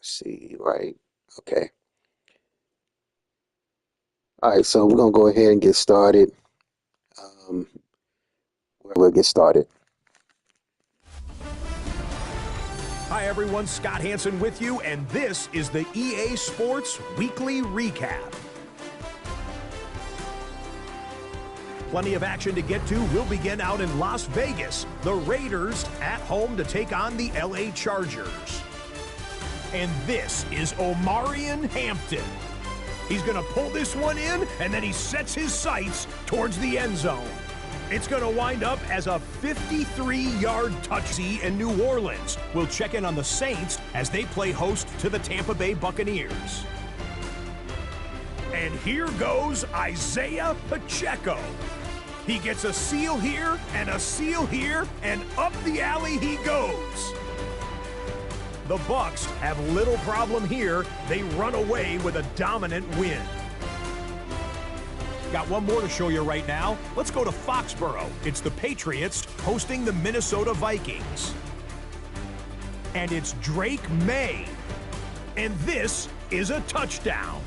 See, right. Okay. All right, so we're gonna go ahead and get started. Um, we'll get started. Hi everyone, Scott Hansen with you, and this is the EA Sports Weekly Recap. Plenty of action to get to. We'll begin out in Las Vegas. The Raiders at home to take on the LA Chargers. And this is Omarion Hampton. He's going to pull this one in, and then he sets his sights towards the end zone. It's going to wind up as a 53-yard touchdown in New Orleans. We'll check in on the Saints as they play host to the Tampa Bay Buccaneers. And here goes Isaiah Pacheco. He gets a seal here, and up the alley he goes. The Bucs have little problem here. They run away with a dominant win. Got one more to show you right now. Let's go to Foxborough. It's the Patriots hosting the Minnesota Vikings. And it's Drake May. And this is a touchdown.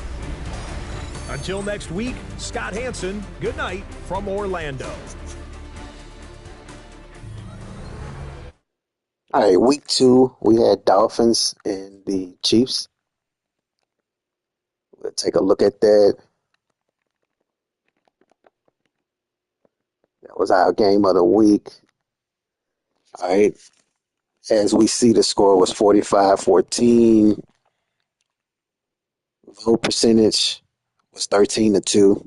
Until next week, Scott Hansen, good night from Orlando. All right, week 2, we had Dolphins and the Chiefs. We'll take a look at that. That was our game of the week. All right. As we see, the score was 45-14. Vote percentage was 13-2.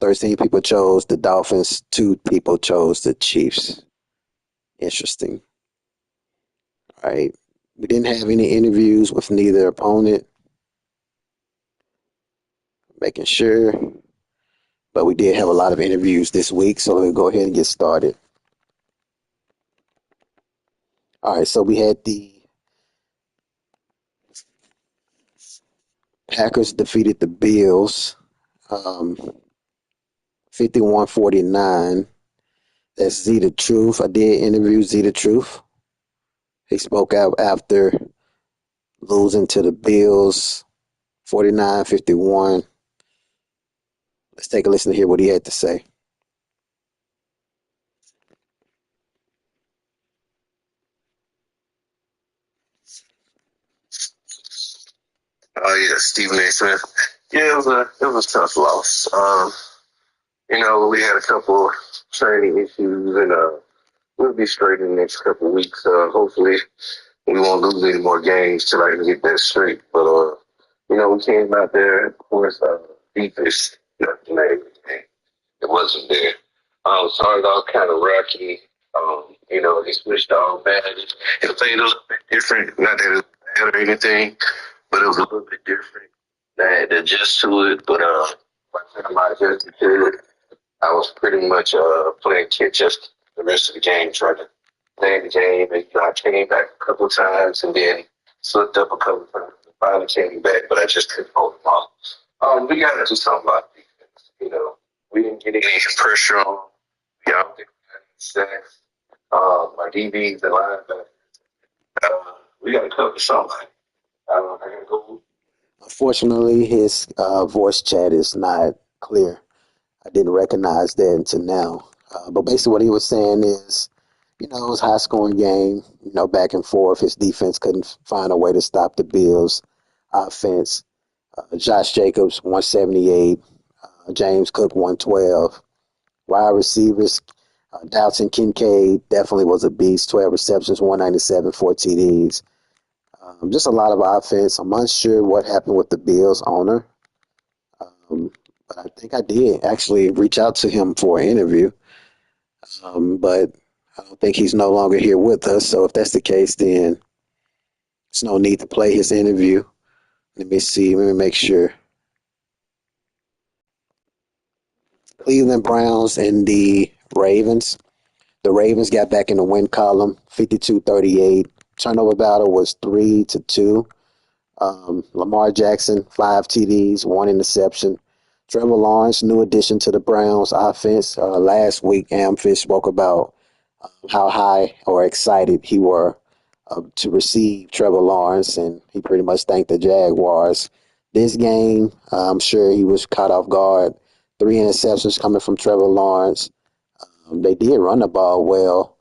13 people chose the Dolphins. 2 people chose the Chiefs. Interesting. All right. We didn't have any interviews with neither opponent. Making sure. But we did have a lot of interviews this week, so we'll go ahead and get started. All right, so we had the Packers defeated the Bills 51-49. That's Z the Truth. I did interview Z the Truth. He spoke out after losing to the Bills 49-51. Let's take a listen to hear what he had to say. Oh yeah, Stephen A. Smith. Yeah, it was a tough loss. We had a couple training issues, and we'll be straight in the next couple of weeks. Hopefully, we won't lose any more games till I can get that straight. But we came out there. Of course, defense, nothing. It wasn't there. Started off kind of rocky. They switched all bad. It played a little bit different. Not that it was bad or anything, but it was a little bit different. I had to adjust to it, but by the time I adjusted to it, I was pretty much playing catch up the rest of the game, trying to play the game. And, I came back a couple of times and then slipped up a couple of times. Finally came back, but I just couldn't hold them off. We got to do something about defense. We didn't get any pressure on. I don't think we got any sacks. Our DBs and linebackers. We got to cover somebody. I got to go. Unfortunately, his voice chat is not clear. I didn't recognize that until now. But basically what he was saying is, it was a high-scoring game, back and forth. His defense couldn't find a way to stop the Bills' offense. Josh Jacobs, 178. James Cook, 112. Wide receivers, Dalton Kincaid definitely was a beast. 12 receptions, 197, 4 TDs. Just a lot of offense. I'm unsure what happened with the Bills owner. But I think I did actually reach out to him for an interview. But I don't think he's no longer here with us. So if that's the case, then there's no need to play his interview. Let me see. Let me make sure. Cleveland Browns and the Ravens. The Ravens got back in the win column, 52-38. Turnover battle was 3-2. Lamar Jackson, 5 TDs, 1 interception. Trevor Lawrence, new addition to the Browns offense. Last week, Amfish spoke about how high or excited he were to receive Trevor Lawrence, and he pretty much thanked the Jaguars. This game, I'm sure he was caught off guard. 3 interceptions coming from Trevor Lawrence. They did run the ball well,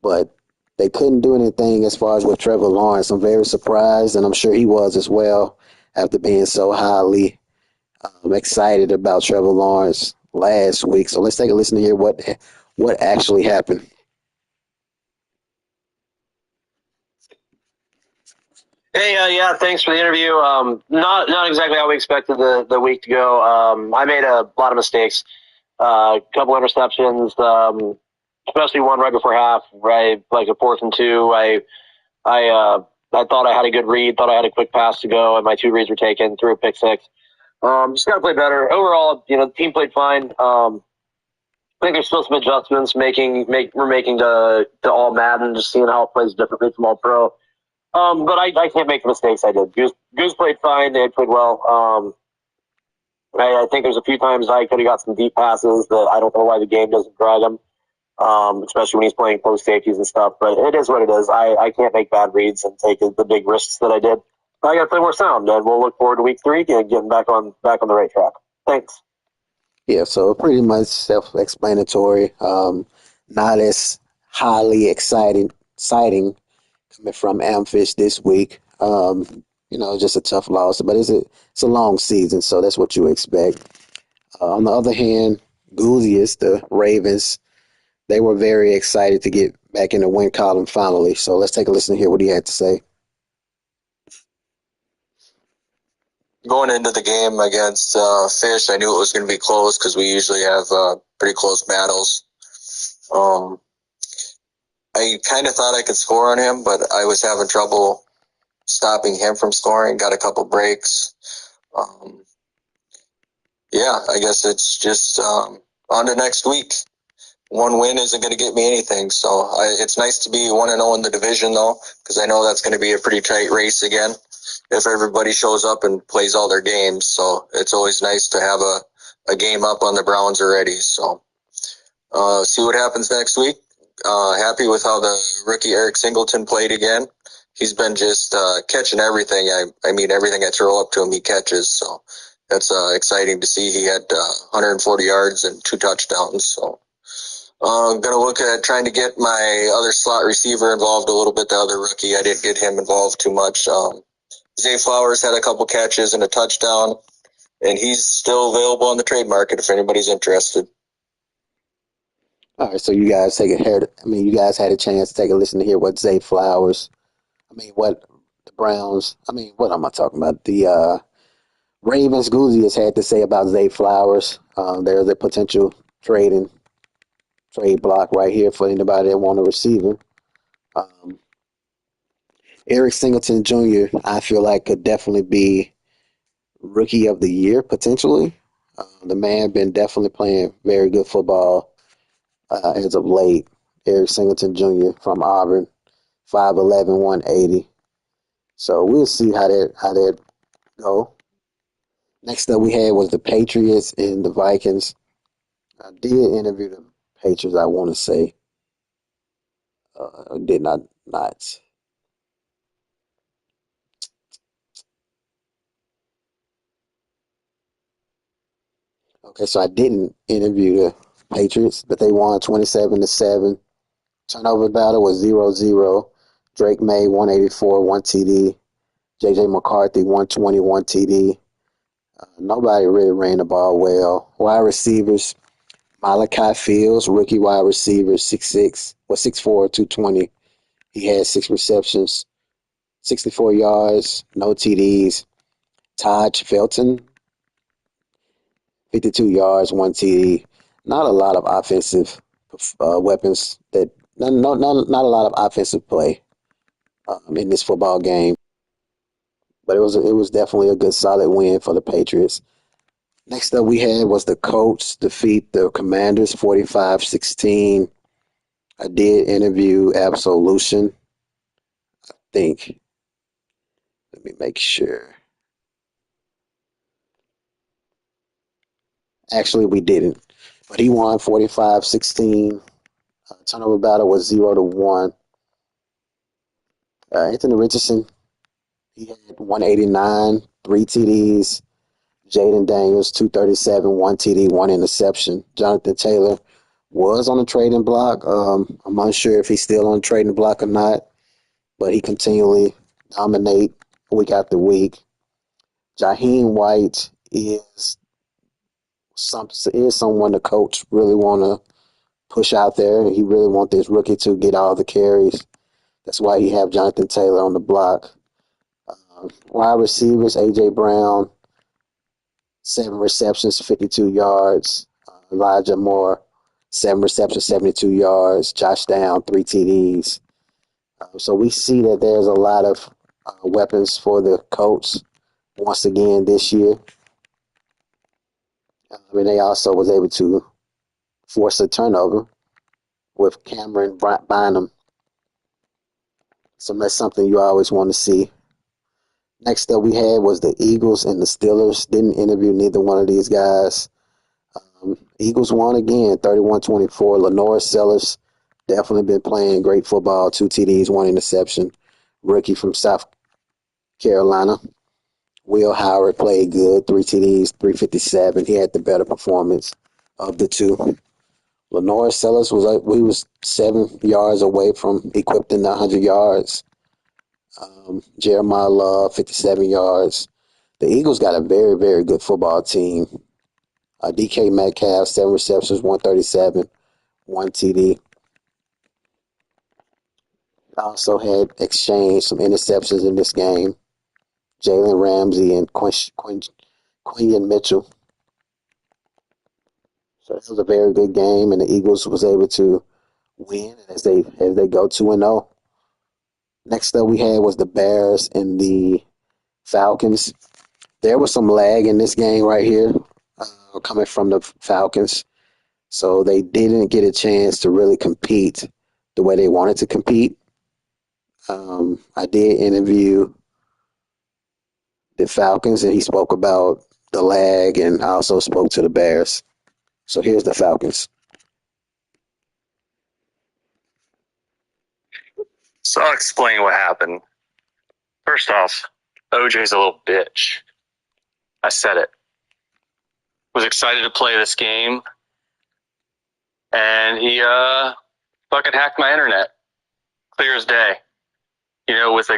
but they couldn't do anything as far as with Trevor Lawrence. I'm very surprised, and I'm sure he was as well after being so highly excited about Trevor Lawrence last week. So let's take a listen to hear what actually happened. Hey, yeah, thanks for the interview. Not exactly how we expected the week to go. I made a lot of mistakes. A couple interceptions, especially one right before half, right, like a 4th and 2. I thought I had a good read, thought I had a quick pass to go, and my 2 reads were taken, threw a pick 6. Just got to play better. Overall, the team played fine. I think there's still some adjustments we're making to all Madden, just seeing how it plays differently from all pro. But I can't make the mistakes I did. Goose played fine. They played well. I think there's a few times I could have got some deep passes that I don't know why the game doesn't drag him, especially when he's playing close safeties and stuff. But it is what it is. I can't make bad reads and take the big risks that I did. I got to play more sound, and we'll look forward to week 3 getting back on the right track. Thanks. Yeah, so pretty much self-explanatory. Not as highly exciting coming from Amfish this week. Just a tough loss, but it's a long season, so that's what you expect. On the other hand, Gouzius, the Ravens, they were very excited to get back in the win column finally. So let's take a listen to hear what he had to say. Going into the game against Fish, I knew it was going to be close because we usually have pretty close battles. I kind of thought I could score on him, but I was having trouble stopping him from scoring. Got a couple breaks. I guess it's just on to next week. One win isn't going to get me anything, so it's nice to be 1-0 in the division, though, because I know that's going to be a pretty tight race again if everybody shows up and plays all their games. So it's always nice to have a game up on the Browns already. So see what happens next week. Happy with how the rookie Eric Singleton played again. He's been just catching everything. I mean, everything I throw up to him, he catches. So that's exciting to see. He had 140 yards and 2 touchdowns. So I'm going to look at trying to get my other slot receiver involved a little bit, the other rookie. I didn't get him involved too much. Zay Flowers had a couple catches and a touchdown, and he's still available on the trade market if anybody's interested. All right, so you guys you guys had a chance to take a listen to hear what Zay Flowers, what the Browns, what am I talking about? The Ravens Gouzius had to say about Zay Flowers. There's a potential trade block right here for anybody that want a receiver. Eric Singleton Jr., I feel like could definitely be rookie of the year potentially. The man been definitely playing very good football as of late. Eric Singleton Jr. from Auburn, 5'11", 180. So we'll see how that go. Next up we had was the Patriots and the Vikings. I did interview the Patriots, I want to say. Did not. Okay, so I didn't interview the Patriots, but they won 27-7. Turnover battle was 0-0. Drake May 184, 1 TD. JJ McCarthy 120, 1 TD. Nobody really ran the ball well. Wide receivers, Malachi Fields, rookie wide receiver, 6'6", 6'4", 220. He had 6 receptions, 64 yards, no TDs. Todd Felton, 52 yards, 1 TD. Not a lot of offensive weapons not a lot of offensive play in this football game, but it was definitely a good solid win for the Patriots. Next up we had was the Colts defeat the Commanders 45-16. I did interview Absolution. I think. Let me make sure. Actually, we didn't. But he won 45-16. Turnover battle was 0-1. Anthony Richardson, he had 189, 3 TDs. Jaden Daniels, 237, 1 TD, 1 interception. Jonathan Taylor was on the trading block. I'm unsure if he's still on the trading block or not, but he continually dominate week after week. Jaheim White is someone the coach really want to push out there. He really want this rookie to get all the carries. That's why he have Jonathan Taylor on the block. Wide receivers, A.J. Brown, 7 receptions, 52 yards. Elijah Moore, 7 receptions, 72 yards. Josh Down, 3 TDs. So we see that there's a lot of weapons for the Colts once again this year. They also was able to force a turnover with Cameron Bynum. So that's something you always want to see. Next up we had was the Eagles and the Steelers. Didn't interview neither one of these guys. Eagles won again, 31-24. Lenore Sellers definitely been playing great football. 2 TDs, 1 interception. Rookie from South Carolina. Will Howard played good, 3 TDs, 357. He had the better performance of the two. Lenore Sellers was 7 yards away from equipping the 100 yards. Jeremiah Love, 57 yards. The Eagles got a very, very good football team. DK Metcalf, 7 receptions, 137, 1 TD. Also had exchanged some interceptions in this game. Jalen Ramsey and Quinion Mitchell. So it was a very good game, and the Eagles was able to win as they go 2-0. Next up we had was the Bears and the Falcons. There was some lag in this game right here coming from the Falcons. So they didn't get a chance to really compete the way they wanted to compete. I did interview the Falcons, and he spoke about the lag, and I also spoke to the Bears. So here's the Falcons. So I'll explain what happened. First off, OJ's a little bitch. I said it. Was excited to play this game, and he fucking hacked my internet. Clear as day. You know, with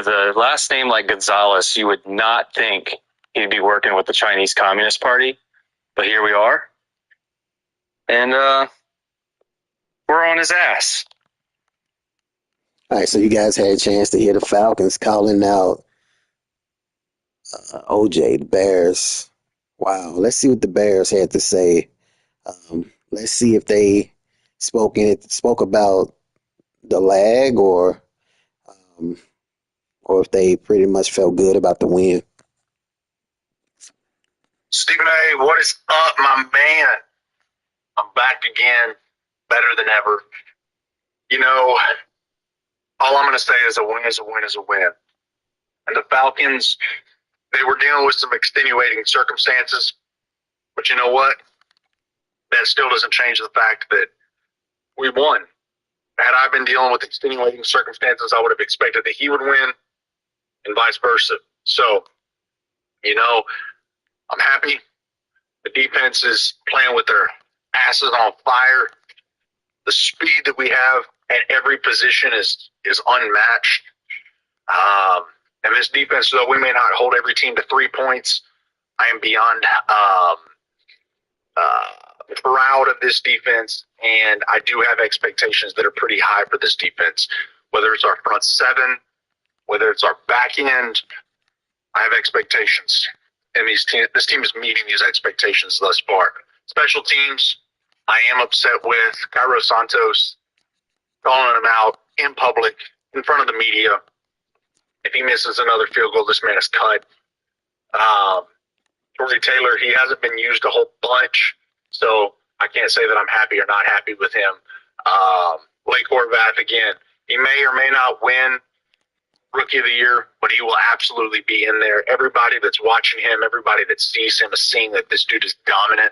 a last name like Gonzalez, you would not think he'd be working with the Chinese Communist Party, but here we are, and we're on his ass. All right, so you guys had a chance to hear the Falcons calling out OJ, the Bears. Wow, let's see what the Bears had to say. Let's see if they spoke about the lag, or if they pretty much felt good about the win. Stephen A., what is up, my man? I'm back again, better than ever. You know, all I'm going to say is a win is a win is a win. And the Falcons, they were dealing with some extenuating circumstances. But you know what? That still doesn't change the fact that we won. Had I been dealing with extenuating circumstances, I would have expected that he would win and vice versa. So, you know, I'm happy. The defense is playing with their asses on fire. The speed that we have at every position is unmatched. And this defense, though we may not hold every team to 3 points, I am beyond proud of this defense, and I do have expectations that are pretty high for this defense. Whether it's our front seven, whether it's our back end, I have expectations. And this team is meeting these expectations thus far. Special teams, I am upset with Cairo Santos calling him out in public, in front of the media. If he misses another field goal, this man is cut. Torrey Taylor, he hasn't been used a whole bunch, so I can't say that I'm happy or not happy with him. Blake Horvath, again, he may or may not win Rookie of the Year, but he will absolutely be in there. Everybody that's watching him, everybody that sees him is seeing that this dude is dominant.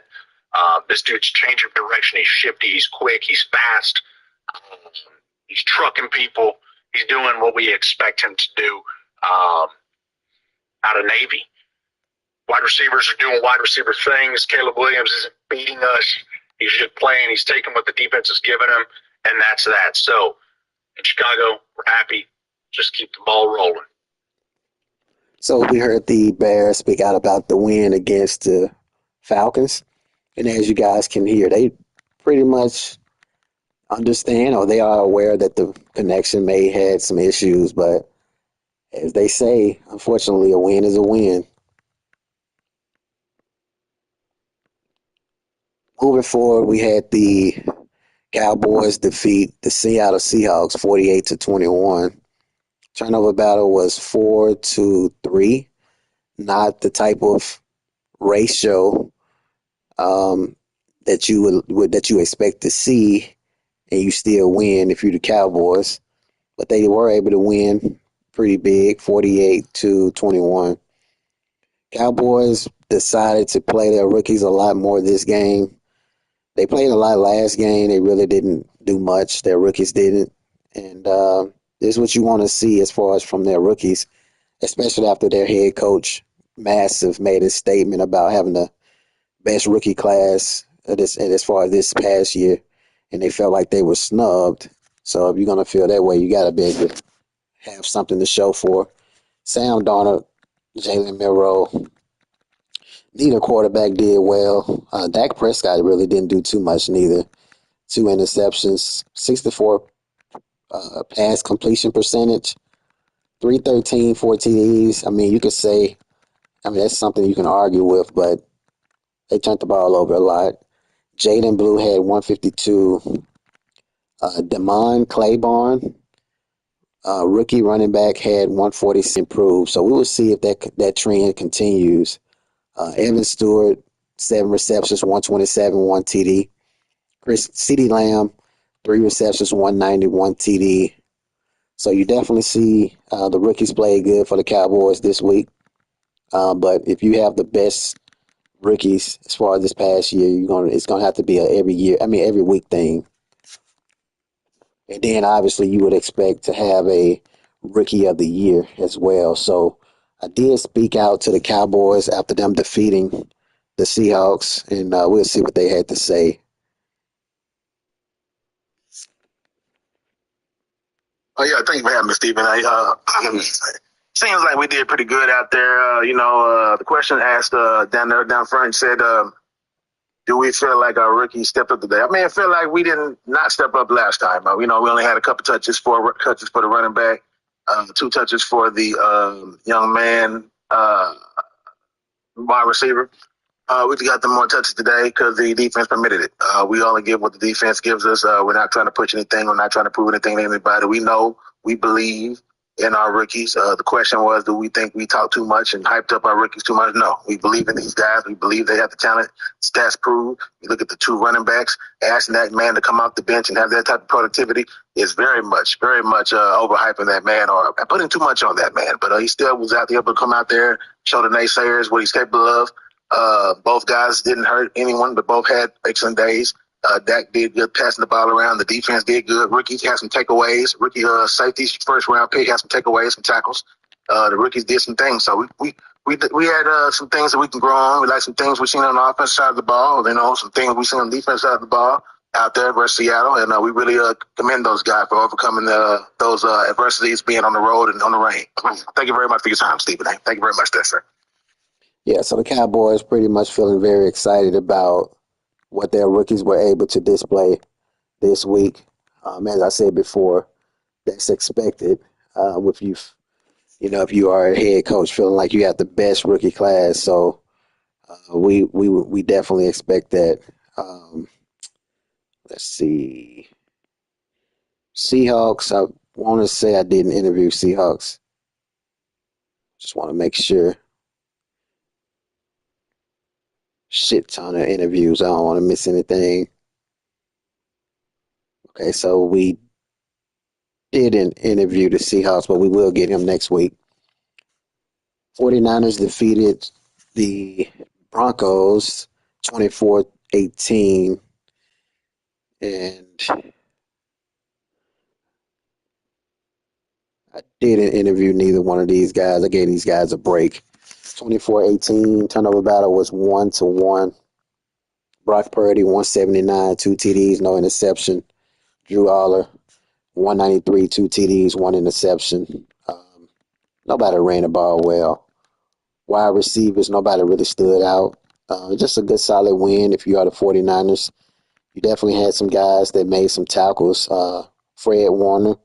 This dude's change of direction. He's shifty. He's quick. He's fast. He's trucking people. He's doing what we expect him to do out of Navy. Wide receivers are doing wide receiver things. Caleb Williams isn't beating us. He's just playing. He's taking what the defense is giving him, and that's that. So in Chicago, we're happy. Just keep the ball rolling. So we heard the Bears speak out about the win against the Falcons. And as you guys can hear, they pretty much understand, or they are aware that the connection may had some issues, but as they say, unfortunately, a win is a win. Moving forward, we had the Cowboys defeat the Seattle Seahawks 48-21. Turnover battle was 4-3, not the type of ratio that you expect to see, and you still win if you're the Cowboys. But they were able to win pretty big, 48-21. Cowboys decided to play their rookies a lot more this game. They played a lot last game. They really didn't do much. Their rookies didn't. And this is what you want to see as far as from their rookies, especially after their head coach, Massive, made a statement about having the best rookie class as far as this past year. And they felt like they were snubbed. So if you're going to feel that way, you got to be able to have something to show for. Sam Darnold, Jalen Milroe, neither quarterback did well. Dak Prescott really didn't do too much neither. 2 interceptions, 64 pass completion percentage, 313, 4 TDs. I mean, you could say, that's something you can argue with, but they turned the ball over a lot. Jaden Blue had 152. Damon Claiborne, rookie running back, had 146 improved. So we will see if that trend continues. Evan Stewart, 7 receptions, 127, 1 TD. CeeDee Lamb, 3 receptions, 191 TD. So you definitely see the rookies play good for the Cowboys this week. But if you have the best rookies as far as this past year, it's gonna have to be every week thing. And then obviously you would expect to have a rookie of the year as well. So I did speak out to the Cowboys after them defeating the Seahawks, and we'll see what they had to say. Oh yeah, thank you for having me, Stephen. Seems like we did pretty good out there. The question asked down front said, "Do we feel like our rookies stepped up today?" I feel like we didn't not step up last time. We only had a couple touches for the running back, 2 touches for the young man wide receiver. We got them more touches today because the defense permitted it. We only give what the defense gives us. We're not trying to push anything. We're not trying to prove anything to anybody. We believe in our rookies. The question was, do we think we talk too much and hyped up our rookies too much? No. We believe in these guys. We believe they have the talent. Stats prove. You look at the 2 running backs, asking that man to come off the bench and have that type of productivity is very much overhyping that man or putting too much on that man. But he still was able to come out there, show the naysayers what he's capable of. Both guys didn't hurt anyone, but both had excellent days. Dak did good passing the ball around. The defense did good. Rookies had some takeaways. Rookie safeties, first round pick, had some takeaways, some tackles. The rookies did some things. So we had some things that we can grow on. We like some things we've seen on the offensive side of the ball. Some things we've seen on the defense side of the ball out there versus Seattle. And we really commend those guys for overcoming those adversities, being on the road and on the rain. Thank you very much for your time, Stephen. Thank you very much, sir. Yeah, so the Cowboys pretty much feeling very excited about what their rookies were able to display this week. As I said before, that's expected. If you are a head coach, feeling like you have the best rookie class, so we definitely expect that. Let's see, Seahawks. I want to say I didn't interview Seahawks. Just want to make sure. Shit ton of interviews. I don't want to miss anything. Okay, so we didn't interview the Seahawks, but we will get him next week. 49ers defeated the Broncos 24-18. And I didn't interview neither one of these guys. I gave these guys a break. 24-18 turnover battle was 1-1. Brock Purdy 179, 2 TDs, no interception. Drew Aller 193, 2 TDs, 1 interception. Nobody ran the ball well. Wide receivers, nobody really stood out. Just a good solid win if you are the 49ers. You definitely had some guys that made some tackles. Fred Warner,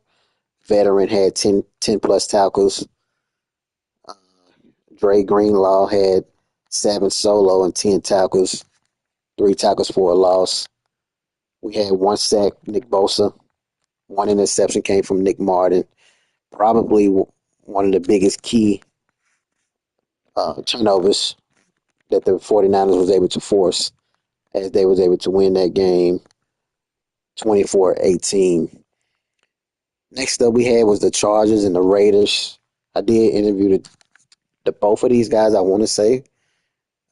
veteran, had 10 plus tackles. Dre Greenlaw had 7 solo and 10 tackles, 3 tackles for a loss. We had 1 sack, Nick Bosa. 1 interception came from Nick Martin. Probably one of the biggest key turnovers that the 49ers was able to force, as they was able to win that game 24-18. Next up we had was the Chargers and the Raiders. I did interview the both of these guys, I want to say.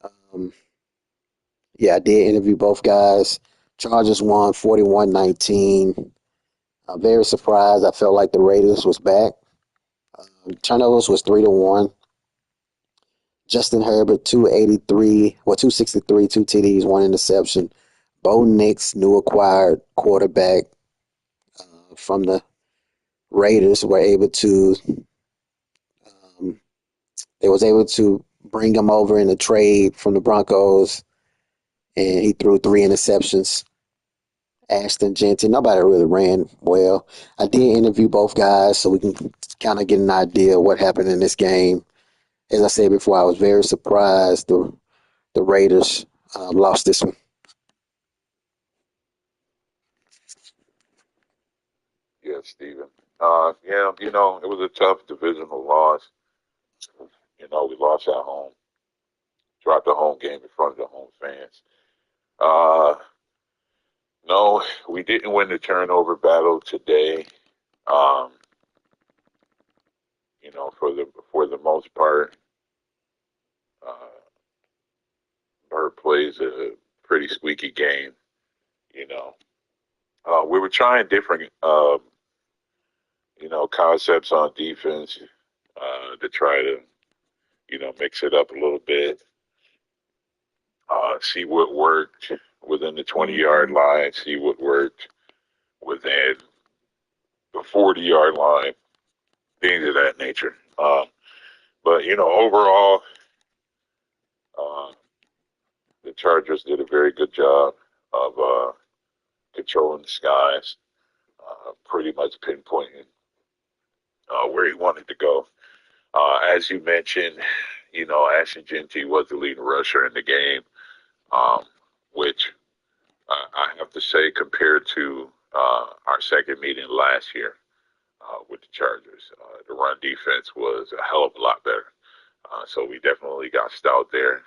I did interview both guys. Chargers won 41-19. I'm very surprised. I felt like the Raiders was back. Turnovers was 3-1. Justin Herbert, 263, 2 TDs, 1 interception. Bo Nix, new acquired quarterback from the Raiders, were able to they was able to bring him over in a trade from the Broncos, and he threw 3 interceptions. Ashton Jeanty, nobody really ran well. I did interview both guys so we can kind of get an idea of what happened in this game. As I said before, I was very surprised the Raiders lost this one. Yeah, Steven. It was a tough divisional loss. We lost at home, dropped the home game in front of the home fans. No, we didn't win the turnover battle today. Um, for the most part, uh, Burt plays a pretty squeaky game. You know, we were trying different, concepts on defense to try to, mix it up a little bit. See what worked within the 20-yard line, see what worked within the 40-yard line, things of that nature. But overall, uh, the Chargers did a very good job of controlling the skies, pretty much pinpointing where he wanted to go. As you mentioned, Ashton Jeanty was the leading rusher in the game, which I have to say, compared to our second meeting last year with the Chargers, the run defense was a hell of a lot better. So we definitely got stout there.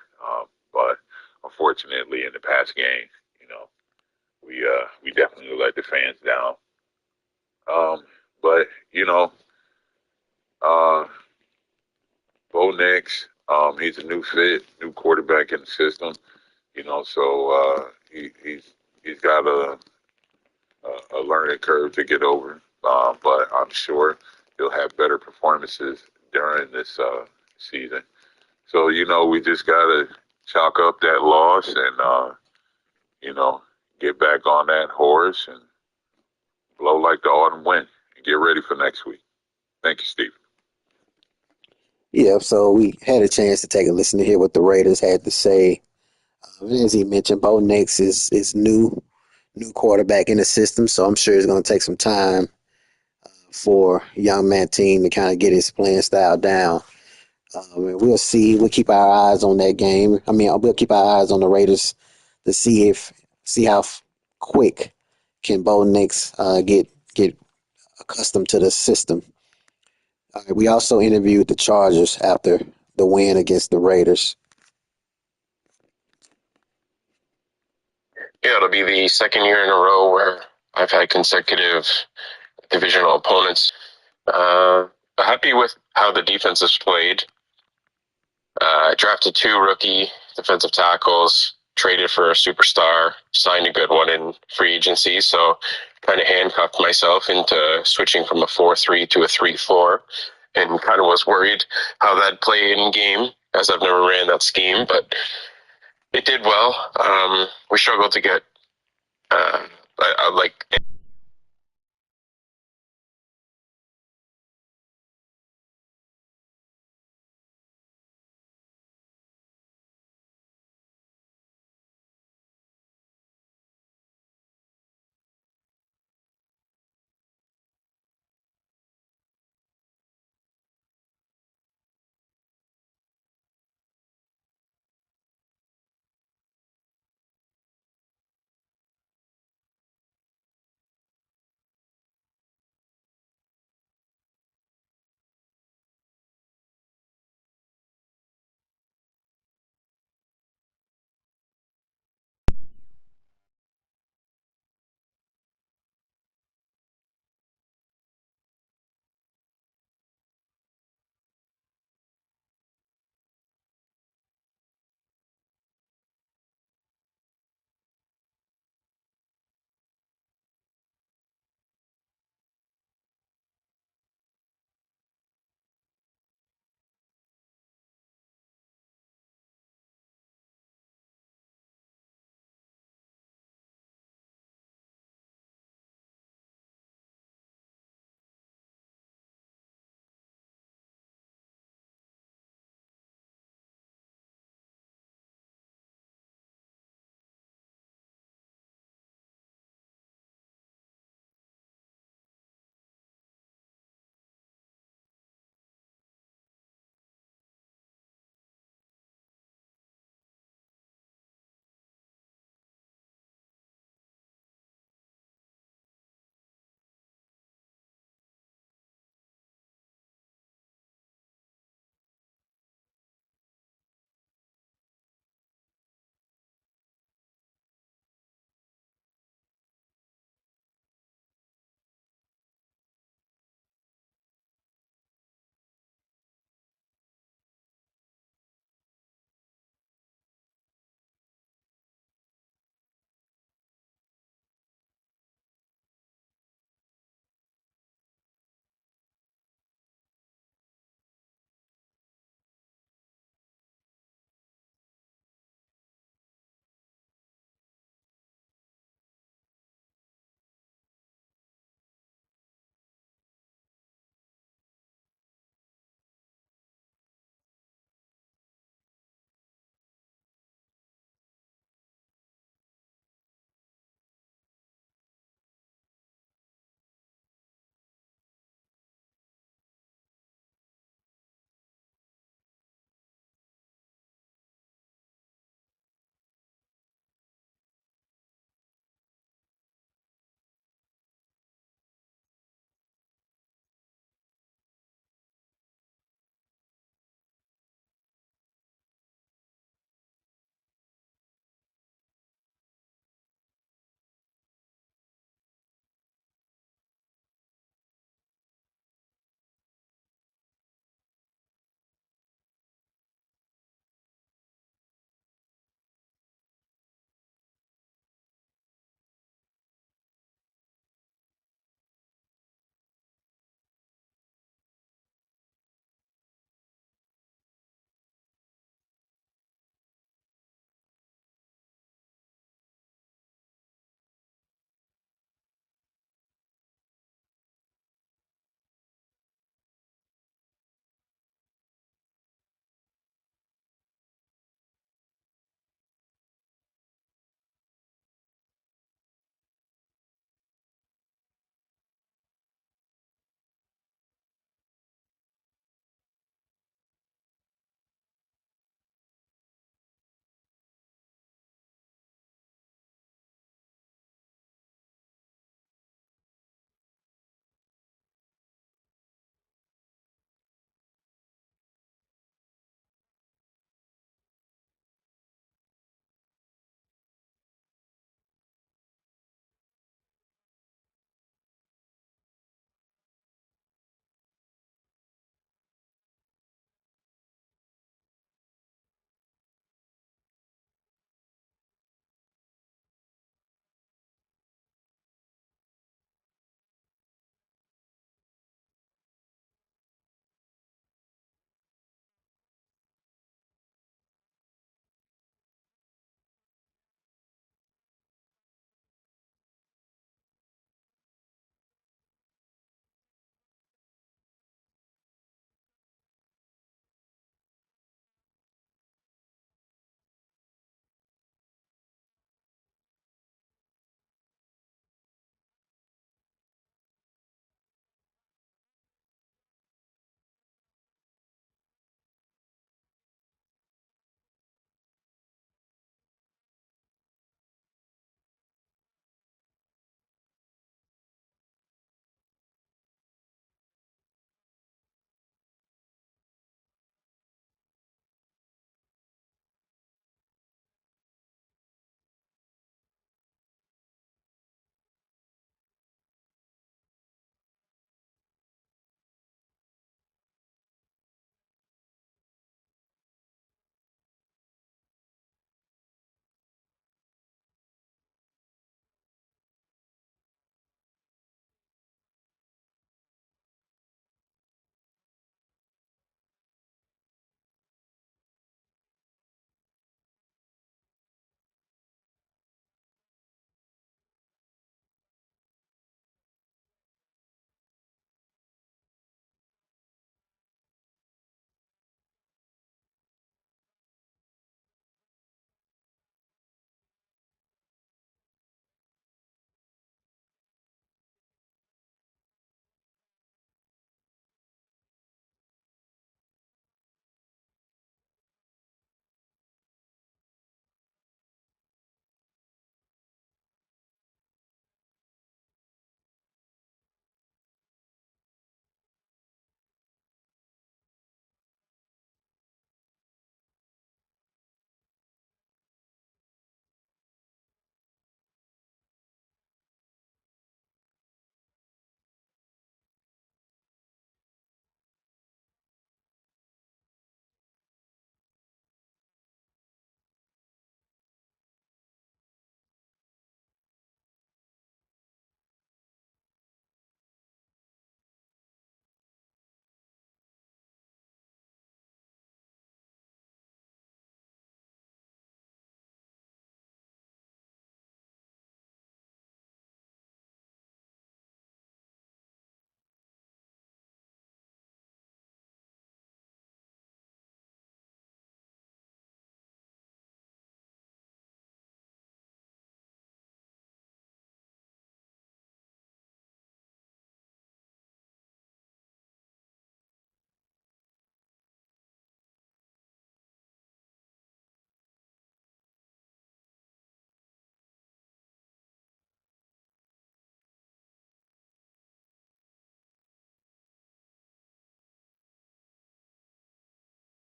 But unfortunately, in the past game, we definitely let the fans down. But uh, Bo Nix, he's a new fit, new quarterback in the system. So he's got a learning curve to get over. But I'm sure he'll have better performances during this season. So we just gotta chalk up that loss and get back on that horse and blow like the autumn wind and get ready for next week. Thank you, Steve. Yeah, so we had a chance to take a listen to hear what the Raiders had to say. As he mentioned, Bo Nix is new quarterback in the system, so I'm sure it's going to take some time for young man team to kind of get his playing style down. We'll see. We'll keep our eyes on that game. We'll keep our eyes on the Raiders to see how quick can Bo Nix get accustomed to the system. We also interviewed the Chargers after the win against the Raiders. Yeah, it'll be the second year in a row where I've had consecutive divisional opponents. Happy with how the defense has played. I drafted 2 rookie defensive tackles, traded for a superstar, signed a good one in free agency. So kind of handcuffed myself into switching from a 4-3 to a 3-4, and kind of was worried how that'd play in game, as I've never ran that scheme, but it did well. We struggled to get like